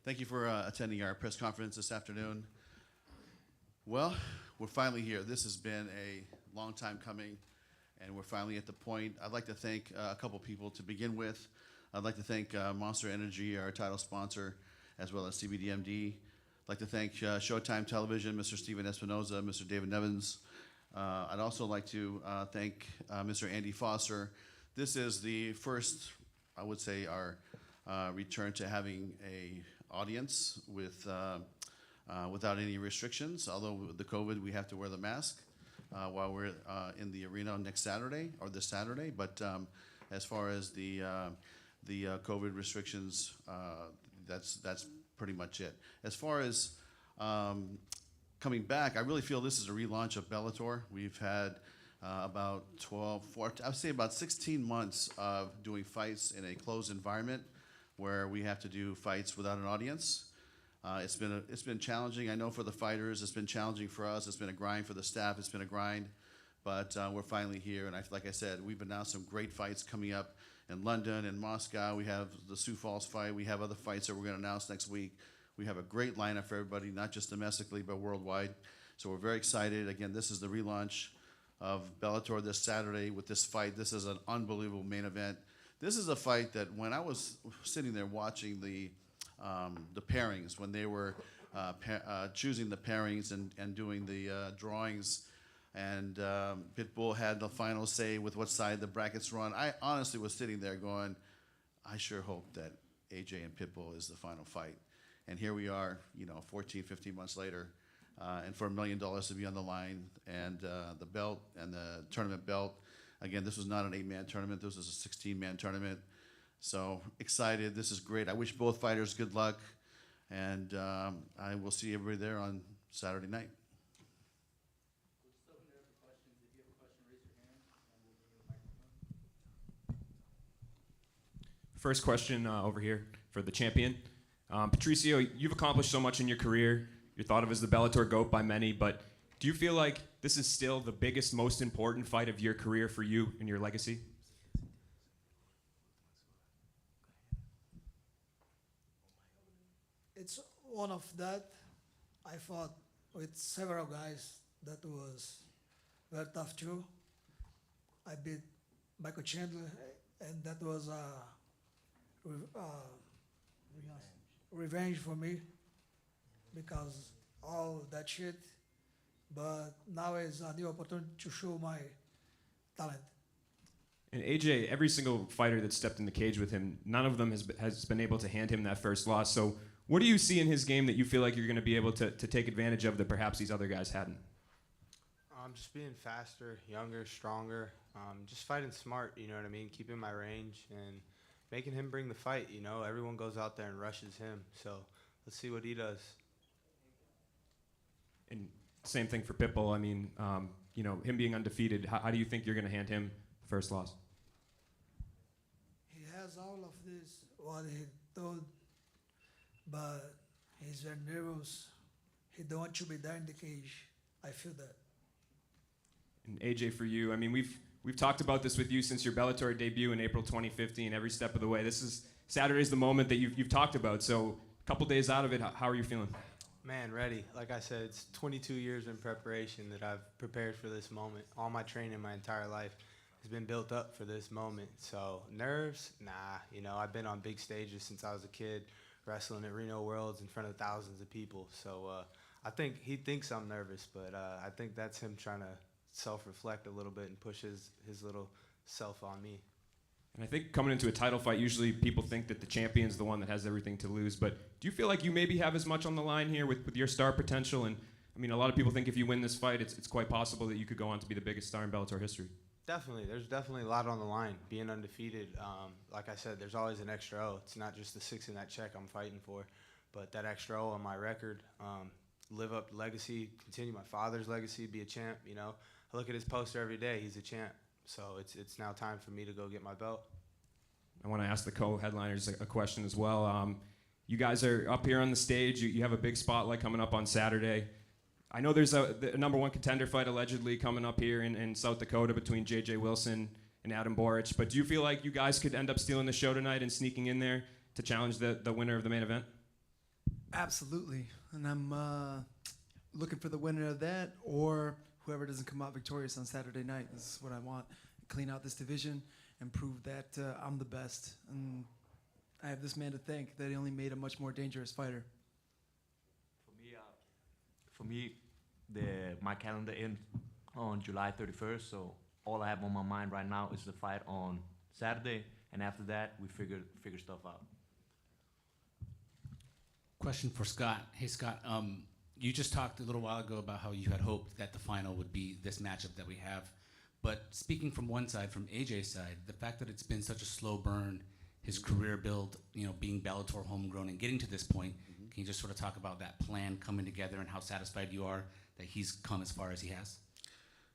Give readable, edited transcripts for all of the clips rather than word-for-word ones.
Thank you for attending our press conference this afternoon. Well, we're finally here. This has been a long time coming, and we're finally at the point. I'd like to thank a couple people to begin with. I'd like to thank Monster Energy, our title sponsor, as well as CBDMD. I'd like to thank Showtime Television, Mr. Steven Espinoza, Mr. David Nevins. I'd also like to thank Mr. Andy Foster. This is the first, I would say, our return to having a audience with without any restrictions. Although with the COVID, we have to wear the mask while we're in the arena next Saturday or this Saturday. But as far as the COVID restrictions, that's pretty much it. As far as coming back, I really feel this is a relaunch of Bellator. We've had about 16 months of doing fights in a closed environment where we have to do fights without an audience. It's been challenging. I know for the fighters, it's been challenging for us. It's been a grind for the staff. It's been a grind, but we're finally here. And like I said, we've announced some great fights coming up in London and Moscow. We have the Sioux Falls fight. We have other fights that we're going to announce next week. We have a great lineup for everybody, not just domestically, but worldwide. So we're very excited. Again, this is the relaunch of Bellator this Saturday with this fight. This is an unbelievable main event. This is a fight that when I was sitting there watching the pairings, when they were choosing the pairings and doing the drawings, and Pitbull had the final say with what side the brackets run, I honestly was sitting there going, I sure hope that AJ and Pitbull is the final fight. And here we are, 14, 15 months later, and for $1 million to be on the line, and the belt and the tournament belt. Again, this was not an 8-man tournament. This was a 16-man tournament. So excited. This is great. I wish both fighters good luck, and I will see everybody there on Saturday night. We're still there for questions. If you have a question, raise your hand, and we'll bring you a microphone. First question over here for the champion. Patricio, you've accomplished so much in your career. You're thought of as the Bellator GOAT by many, but do you feel like this is still the biggest, most important fight of your career for you and your legacy? It's one of that. I fought with several guys that was very tough too. I beat Michael Chandler, and that was revenge for me because all that shit. But now is a new opportunity to show my talent. And AJ, every single fighter that stepped in the cage with him, none of them has been able to hand him that first loss. So what do you see in his game that you feel like you're going to be able to take advantage of that perhaps these other guys hadn't? Just being faster, younger, stronger, just fighting smart, you know what I mean? Keeping my range and making him bring the fight, Everyone goes out there and rushes him. So let's see what he does. And same thing for Pitbull. I mean, him being undefeated, how do you think you're going to hand him the first loss? He has all of this, what he told, but he's very nervous. He don't want to be there in the cage. I feel that. And AJ, for you, I mean, we've talked about this with you since your Bellator debut in April 2015, every step of the way. Saturday's the moment that you've talked about. So a couple days out of it, how are you feeling? Man, ready. Like I said, it's 22 years in preparation that I've prepared for this moment. All my training my entire life has been built up for this moment. So nerves? Nah. I've been on big stages since I was a kid, wrestling at Reno Worlds in front of thousands of people. So I think he thinks I'm nervous, but I think that's him trying to self-reflect a little bit and push his little self on me. And I think coming into a title fight, usually people think that the champion's the one that has everything to lose. But do you feel like you maybe have as much on the line here with your star potential? And I mean, a lot of people think if you win this fight, it's quite possible that you could go on to be the biggest star in Bellator history. Definitely. There's definitely a lot on the line. Being undefeated, like I said, there's always an extra O. It's not just the 6 in that check I'm fighting for, but that extra O on my record, live up the legacy, continue my father's legacy, be a champ, I look at his poster every day. He's a champ. So it's now time for me to go get my belt. I want to ask the co-headliners a question as well. You guys are up here on the stage. You have a big spotlight coming up on Saturday. I know there's a number one contender fight allegedly coming up here in South Dakota between J.J. Wilson and Adam Boric. But do you feel like you guys could end up stealing the show tonight and sneaking in there to challenge the winner of the main event? Absolutely. And I'm looking for the winner of that or whoever doesn't come out victorious on Saturday night. This is what I want. Clean out this division and prove that I'm the best. And I have this man to thank that he only made a much more dangerous fighter. For me, my calendar ends on July 31st, so all I have on my mind right now is the fight on Saturday, and after that, we figure stuff out. Question for Scott. Hey, Scott, you just talked a little while ago about how you had hoped that the final would be this matchup that we have. But speaking from one side, from AJ's side, the fact that it's been such a slow burn, his career build, being Bellator homegrown and getting to this point, can you just sort of talk about that plan coming together and how satisfied you are that he's come as far as he has?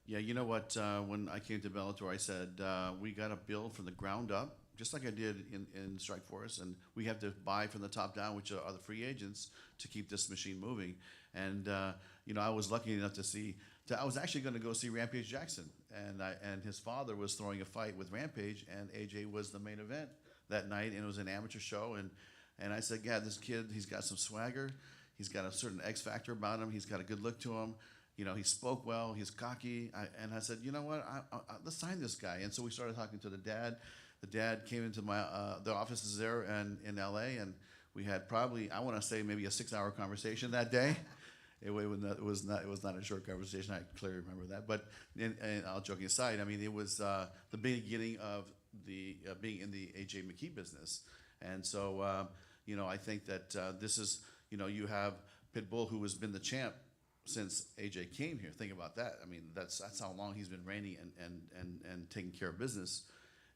Yeah, you know what? When I came to Bellator, I said we got to build from the ground up, just like I did in Strikeforce, and we have to buy from the top down, which are the free agents, to keep this machine moving. And I was lucky enough to see. I was actually going to go see Rampage Jackson, and his father was throwing a fight with Rampage, and AJ was the main event that night, and it was an amateur show. And I said, yeah, this kid, he's got some swagger, he's got a certain X factor about him, he's got a good look to him. He spoke well, he's cocky. And I said, you know what, let's sign this guy. And so we started talking to the dad. The dad came into the offices there in LA, and we had probably, I want to say, maybe a 6-hour conversation that day. It was not a short conversation. I clearly remember that. But and all joking aside, I mean, it was the beginning of the being in the AJ McKee business. And so, I think that this is, you have Pitbull, who has been the champ since AJ came here. Think about that. I mean, that's how long he's been reigning and taking care of business.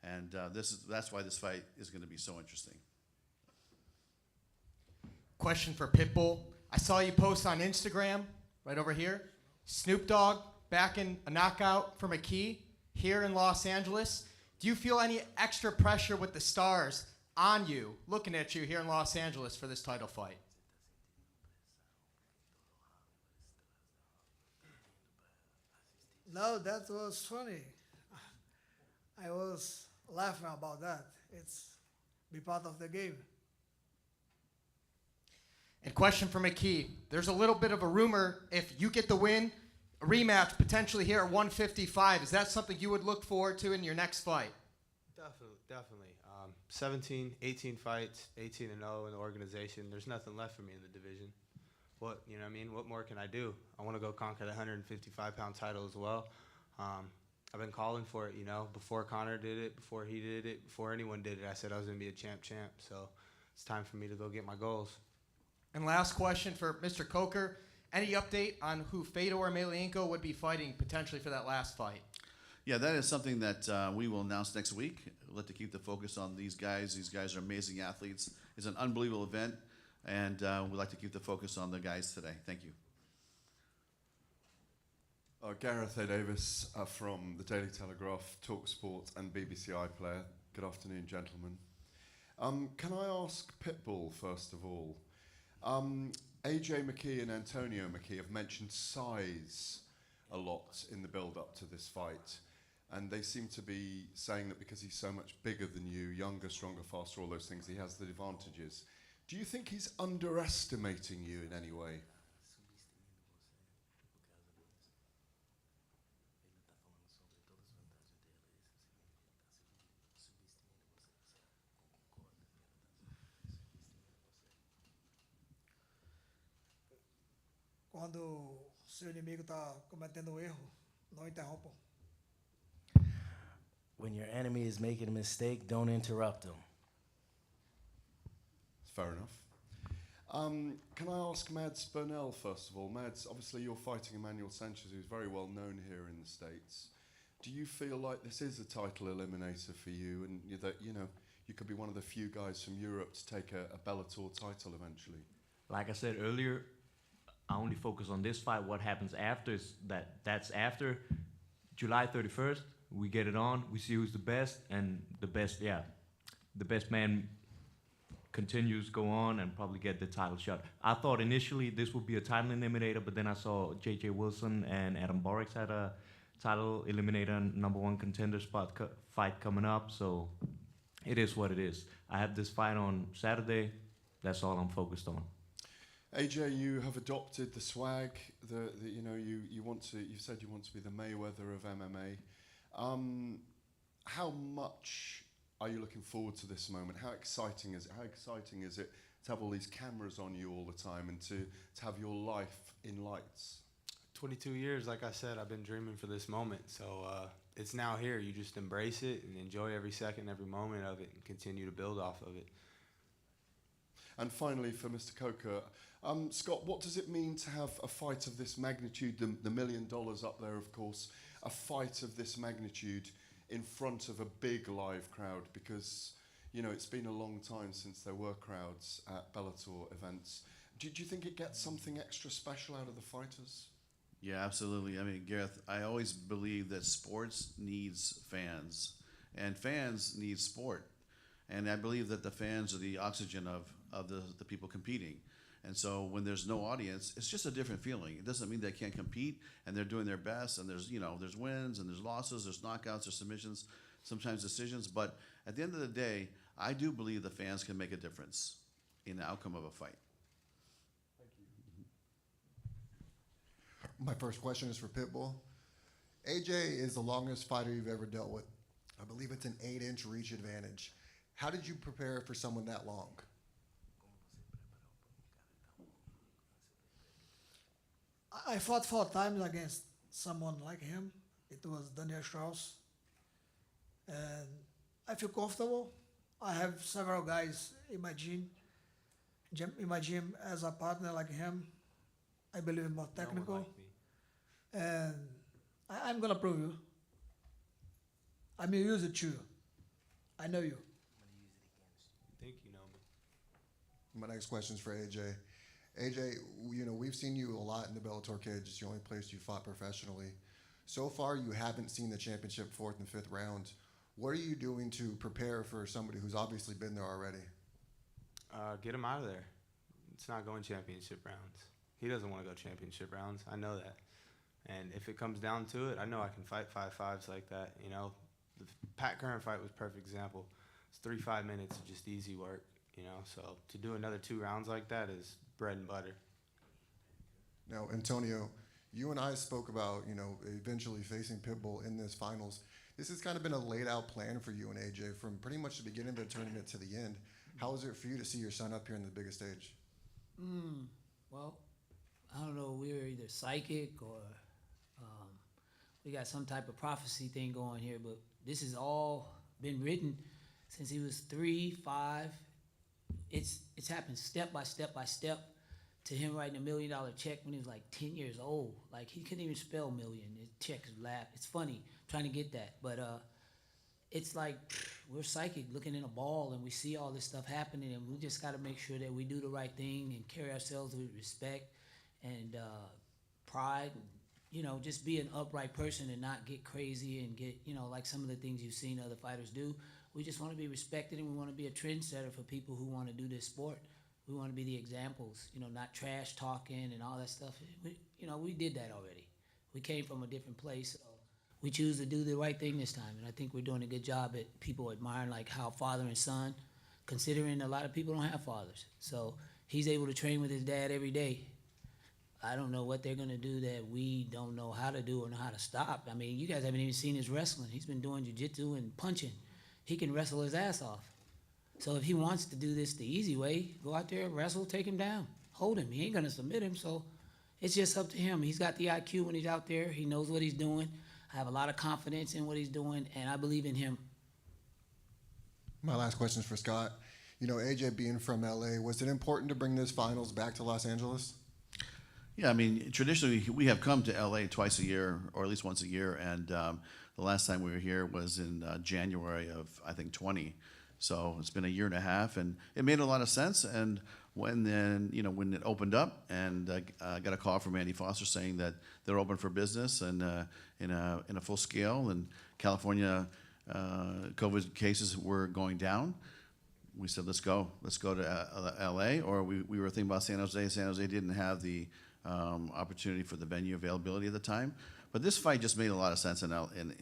And that's why this fight is going to be so interesting. Question for Pitbull. I saw you post on Instagram, right over here. Snoop Dogg backing a knockout for McKee here in Los Angeles. Do you feel any extra pressure with the stars on you, looking at you here in Los Angeles for this title fight? No, that was funny. I was laughing about that. It's be part of the game. And question for McKee. There's a little bit of a rumor, if you get the win, a rematch potentially here at 155. Is that something you would look forward to in your next fight? Definitely. 17, 18 fights, 18-0 in the organization. There's nothing left for me in the division. What more can I do? I want to go conquer the 155-pound title as well. I've been calling for it, before Conor did it, before he did it, before anyone did it. I said I was going to be a champ. So it's time for me to go get my goals. And last question for Mr. Coker. Any update on who Fedor Emelianenko would be fighting potentially for that last fight? Yeah, that is something that we will announce next week. We'd like to keep the focus on these guys. These guys are amazing athletes. It's an unbelievable event, and we'd like to keep the focus on the guys today. Thank you. Gareth A. Davis from the Daily Telegraph, TalkSport and BBC iPlayer. Good afternoon, gentlemen. Can I ask Pitbull, first of all? AJ McKee and Antonio McKee have mentioned size a lot in the build-up to this fight. And they seem to be saying that because he's so much bigger than you, younger, stronger, faster, all those things, he has the advantages. Do you think he's underestimating you in any way? Quando seu inimigo está cometendo um erro, não interrompam. When your enemy is making a mistake, don't interrupt them. Fair enough. Can I ask Mads Burnell, first of all? Mads, obviously you're fighting Emmanuel Sanchez, who's very well known here in the States. Do you feel like this is a title eliminator for you, and that you could be one of the few guys from Europe to take a Bellator title eventually? Like I said earlier, I only focus on this fight. What happens after is that's after July 31st. We get it on. We see who's the best, and the best man continues, go on, and probably get the title shot. I thought initially this would be a title eliminator, but then I saw J.J. Wilson and Adam Borics had a title eliminator and #1 contender fight coming up, so it is what it is. I have this fight on Saturday. That's all I'm focused on. AJ, you have adopted the swag. You know, you said you want to be the Mayweather of MMA. How much are you looking forward to this moment? How exciting is it? How exciting is it to have all these cameras on you all the time and to have your life in lights? 22 years, like I said, I've been dreaming for this moment. So it's now here. You just embrace it and enjoy every second, every moment of it, and continue to build off of it. And finally, for Mr. Coker, Scott, what does it mean to have a fight of this magnitude, the $1 million up there, of course, a fight of this magnitude in front of a big live crowd? Because, you know, it's been a long time since there were crowds at Bellator events. Do you think it gets something extra special out of the fighters? Yeah, absolutely. I mean, Gareth, I always believe that sports needs fans, and fans need sport. And I believe that the fans are the oxygen of the people competing. And so when there's no audience, it's just a different feeling. It doesn't mean they can't compete, and they're doing their best, and there's wins, and there's losses, there's knockouts, there's submissions, sometimes decisions. But at the end of the day, I do believe the fans can make a difference in the outcome of a fight. My first question is for Pitbull. AJ is the longest fighter you've ever dealt with. I believe it's an 8-inch reach advantage. How did you prepare for someone that long? I fought 4 times against someone like him. It was Daniel Strauss. And I feel comfortable. I have several guys in my gym as a partner like him. I believe in more technical. No one like me. And I'm going to prove you. I'm going to use it too. I know you. You think you know me. My next question is for AJ. AJ, you know, we've seen you a lot in the Bellator cage. It's the only place you fought professionally. So far, you haven't seen the championship 4th and 5th round. What are you doing to prepare for somebody who's obviously been there already? Get him out of there. It's not going championship rounds. He doesn't want to go championship rounds. I know that. And if it comes down to it, I know I can fight 5-5s like that. You know, the Pat Curran fight was a perfect example. It's 3-5 minutes of just easy work, you know. So to do another 2 rounds like that is bread and butter. Now, Antonio, you and I spoke about, you know, eventually facing Pitbull in this finals. This has kind of been a laid out plan for you and AJ from pretty much the beginning of the tournament to the end. How is it for you to see your son up here in the biggest stage? Well, I don't know. We were either psychic or we got some type of prophecy thing going here, but this has all been written since he was 3, 5. It's happened step by step by step to him writing $1 million check when he was like 10 years old. Like, he couldn't even spell million. His check is laugh. It's funny trying to get that, but it's like we're psychic looking in a ball and we see all this stuff happening, and we just got to make sure that we do the right thing and carry ourselves with respect and pride. You know, just be an upright person and not get crazy and get, you know, like some of the things you've seen other fighters do. We just want to be respected, and we want to be a trendsetter for people who want to do this sport. We want to be the examples, you know, not trash talking and all that stuff. We did that already. We came from a different place. So we choose to do the right thing this time, and I think we're doing a good job at people admiring like how father and son, considering a lot of people don't have fathers. So he's able to train with his dad every day. I don't know what they're going to do that we don't know how to do or know how to stop. I mean, you guys haven't even seen his wrestling. He's been doing jiu-jitsu and punching. He can wrestle his ass off. So if he wants to do this the easy way, go out there, wrestle, take him down, hold him. He ain't going to submit him, so it's just up to him. He's got the IQ when he's out there. He knows what he's doing. I have a lot of confidence in what he's doing, and I believe in him. My last question is for Scott. You know, AJ being from LA, was it important to bring this finals back to Los Angeles? Yeah, I mean, traditionally we have come to LA twice a year, or at least once a year, and the last time we were here was in January of, I think, 20. So it's been a year and a half, and it made a lot of sense. And when it opened up, and I got a call from Andy Foster saying that they're open for business and in a full scale, and California COVID cases were going down. We said, let's go to LA, or we were thinking about San Jose. San Jose didn't have the opportunity for the venue availability at the time. But this fight just made a lot of sense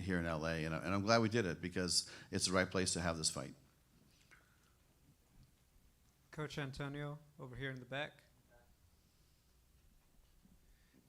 here in LA, and I'm glad we did it because it's the right place to have this fight. Coach Antonio, over here in the back.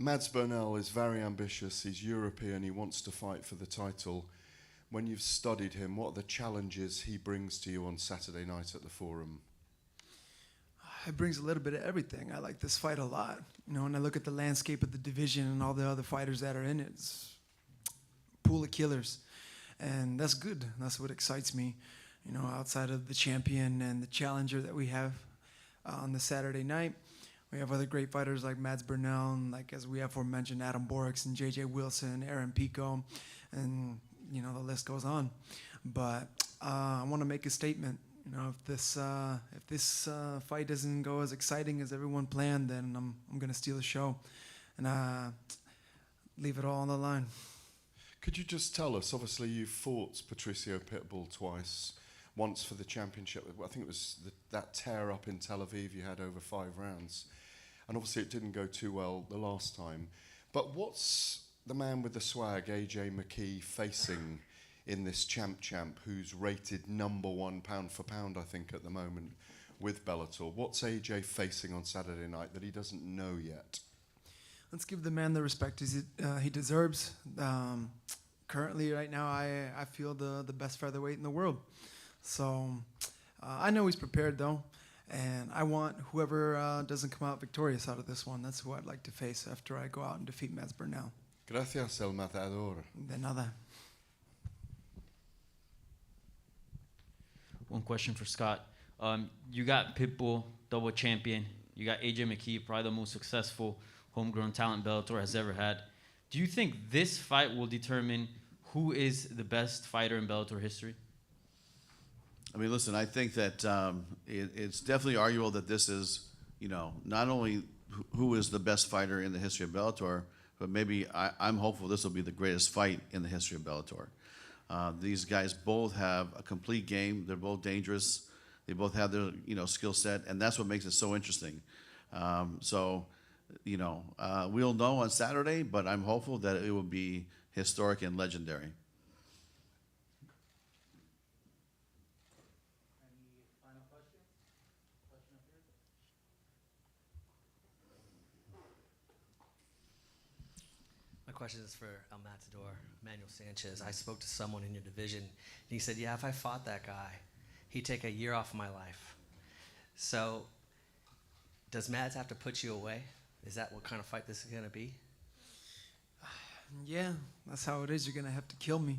Mads Burnell is very ambitious. He's European. He wants to fight for the title. When you've studied him, what are the challenges he brings to you on Saturday night at the Forum? It brings a little bit of everything. I like this fight a lot. You know, when I look at the landscape of the division and all the other fighters that are in it, it's a pool of killers. And that's good. That's what excites me. You know, outside of the champion and the challenger that we have on the Saturday night, we have other great fighters like Mads Burnell, and like as we aforementioned, Adam Borix and J.J. Wilson, Aaron Pico, and you know the list goes on. But I want to make a statement. You know, if this fight doesn't go as exciting as everyone planned, then I'm gonna steal the show, and leave it all on the line. Could you just tell us, obviously you fought Patricio Pitbull twice, once for the championship. I think it was that tear up in Tel Aviv you had over 5 rounds. And obviously it didn't go too well the last time. But what's the man with the swag, AJ McKee, facing in this champ who's rated #1 pound for pound, I think, at the moment with Bellator? What's AJ facing on Saturday night that he doesn't know yet? Let's give the man the respect he deserves. Currently, right now, I feel the best featherweight in the world. So I know he's prepared, though. And I want whoever doesn't come out victorious out of this one. That's who I'd like to face after I go out and defeat Mads Burnell. Gracias, el matador. De nada. One question for Scott. You got Pitbull, double champion. You got AJ McKee, probably the most successful homegrown talent Bellator has ever had. Do you think this fight will determine who is the best fighter in Bellator history? I mean, listen, I think that it's definitely arguable that this is, you know, not only who is the best fighter in the history of Bellator, but maybe I'm hopeful this will be the greatest fight in the history of Bellator. These guys both have a complete game. They're both dangerous. They both have their, you know, skill set, and that's what makes it so interesting. You know, we'll know on Saturday, but I'm hopeful that it will be historic and legendary. My question is for El Matador, Manuel Sanchez. I spoke to someone in your division, and he said, yeah, if I fought that guy, he'd take a year off of my life. So does Mads have to put you away? Is that what kind of fight this is going to be? Yeah, that's how it is. You're going to have to kill me.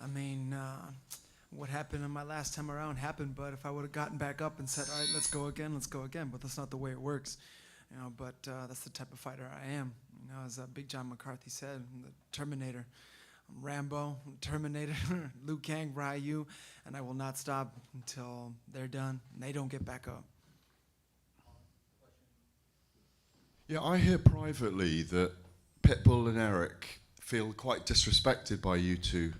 I mean, what happened in my last time around happened, but if I would have gotten back up and said, all right, let's go again, but that's not the way it works. You know, but that's the type of fighter I am. You know, as Big John McCarthy said, I'm the Terminator. I'm Rambo, I'm Terminator, Liu Kang, Ryu, and I will not stop until they're done and they don't get back up. Yeah, I hear privately that Pitbull and Eric feel quite disrespected by you two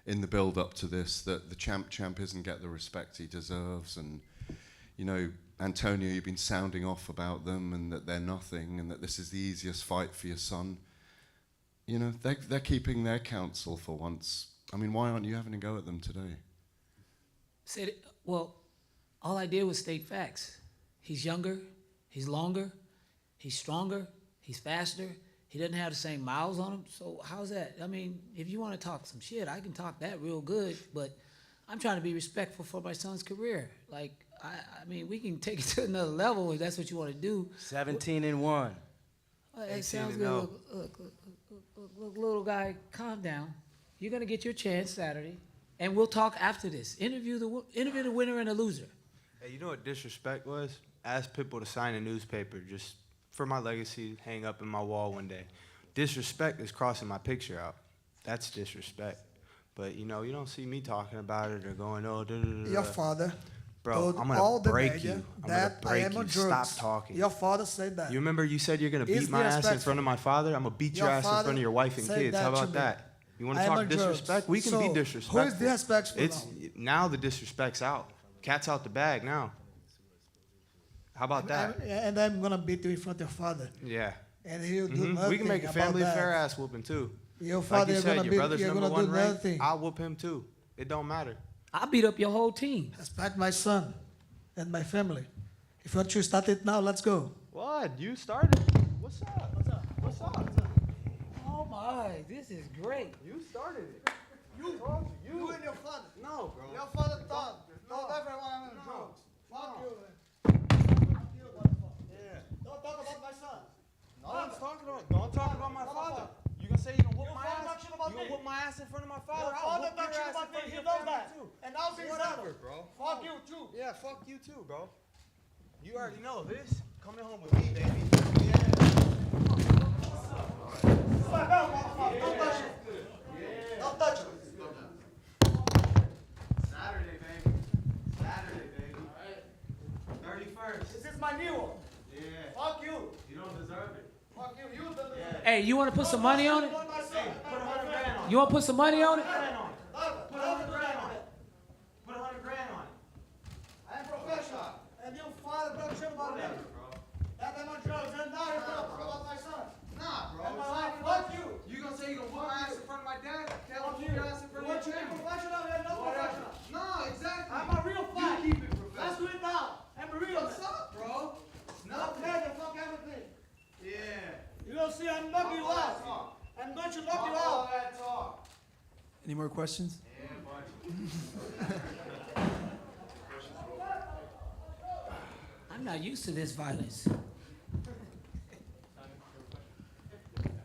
in the build-up to this, that the champ isn't get the respect he deserves, and, you know, Antonio, you've been sounding off about them and that they're nothing and that this is the easiest fight for your son. You know, they're keeping their counsel for once. I mean, why aren't you having a go at them today? Well, all I did was state facts. He's younger, he's longer, he's stronger, he's faster. He doesn't have the same miles on him. So how's that? I mean, if you want to talk some shit, I can talk that real good, but I'm trying to be respectful for my son's career. Like, I mean, we can take it to another level if that's what you want to do. 17-1. That sounds good. Look, little guy, calm down. You're going to get your chance Saturday, and we'll talk after this. Interview the winner and the loser. Hey, you know what disrespect was? Ask Pitbull to sign a newspaper just for my legacy to hang up in my wall one day. Disrespect is crossing my picture out. That's disrespect. But, you know, you don't see me talking about it or going, oh, da-da-da-da. Your father Bro, told I'm all going the to break media you. I'm going that to I break am you. on Stop drugs. talking. Your father said that. You remember you said you're going to beat my ass in front of my father? I'm going to beat your ass in front of your wife and kids. How about that? You want to talk disrespect? We can be disrespectful. Who is disrespectful now the disrespect's out. Cat's out the bag now. How about that? And I'm going to beat you in front of your father. Yeah. And he'll do nothing. We can make a family about affair that. ass whooping too. Your father, like you said, your brother's you're number gonna one do rank. nothing. I'll whoop him too. It don't matter. I'll beat up your whole team. Respect my son and my family. If you want to start it now, let's go. What? You started? What's up? What's up? What's up? All right, this is great. You started it. You and your father. No, bro. Your father told everyone I'm on drugs. Fuck you, man. Yeah. Don't talk about my son. No one's talking about. Don't talk about my father. You gonna say you gonna whoop Your my father ass? talks shit about You gonna me. whoop my ass in front of my father? Your I'll father whoop your talks shit ass in about front me. of He your knows family that. too. And I'll be Whatever, example. bro. Fuck you too. Yeah, fuck you too, bro. You already know this. Coming home with me, baby. Fuck out, motherfucker. Don't touch it. Don't touch it. Saturday, baby. Saturday, baby. 31st. This is my new one. Yeah. Fuck you. You don't deserve it. Fuck you. You don't deserve it. Hey, you want to put some money on it? Put my son. Put 100 grand on it. You want to put some money on it? Put 100 grand on it. Put 100 grand on it. I'm professional. And your father talks shit about me. Bro. That I'm on drugs. And now you're gonna talk about my son. Nah, bro. And my life. Fuck you. You gonna say you gonna whoop my ass in front of my dad? Tell Fuck him you. whoop your ass in front of Want your you to be family. professional? You're not Whatever. professional. No, exactly. I'm a real fight. You keep it Let's professional. do it now. I'm a real What's man. up, bro? It's I'm nothing. mad and fuck everything. Yeah. You don't see, I'm knock you out. I'm going to knock you All out. that talk. Any more questions? Yeah, buddy. I'm not used to this violence.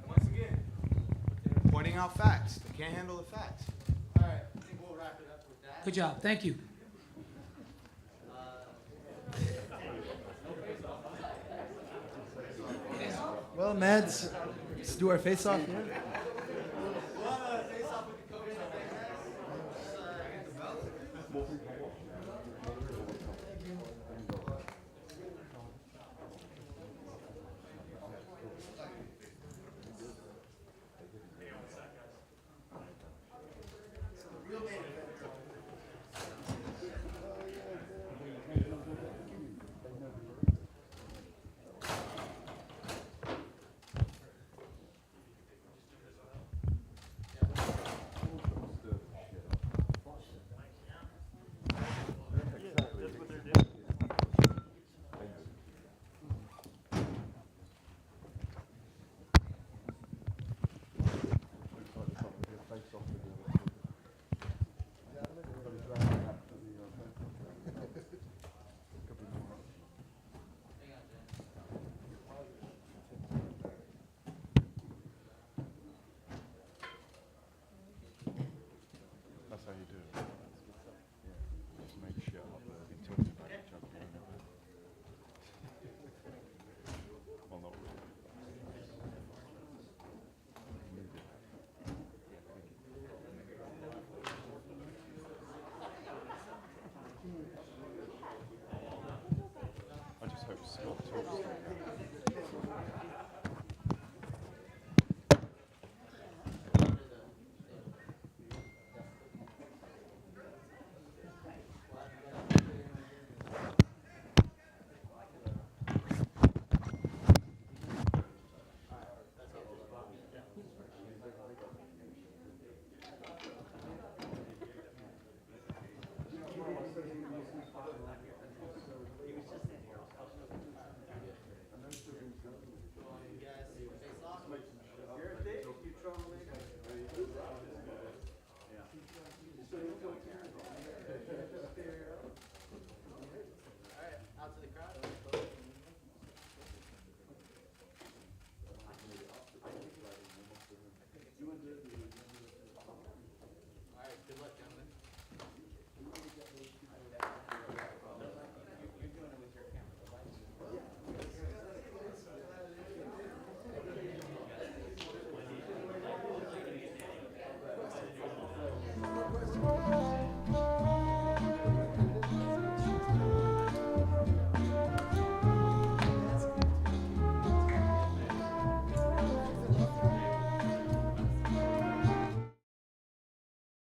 Once again, pointing out facts. They can't handle the facts. All right, I think we'll wrap it up with that. Good job. Thank you. Well, Mads, let's do our face-off here. That's how you do it.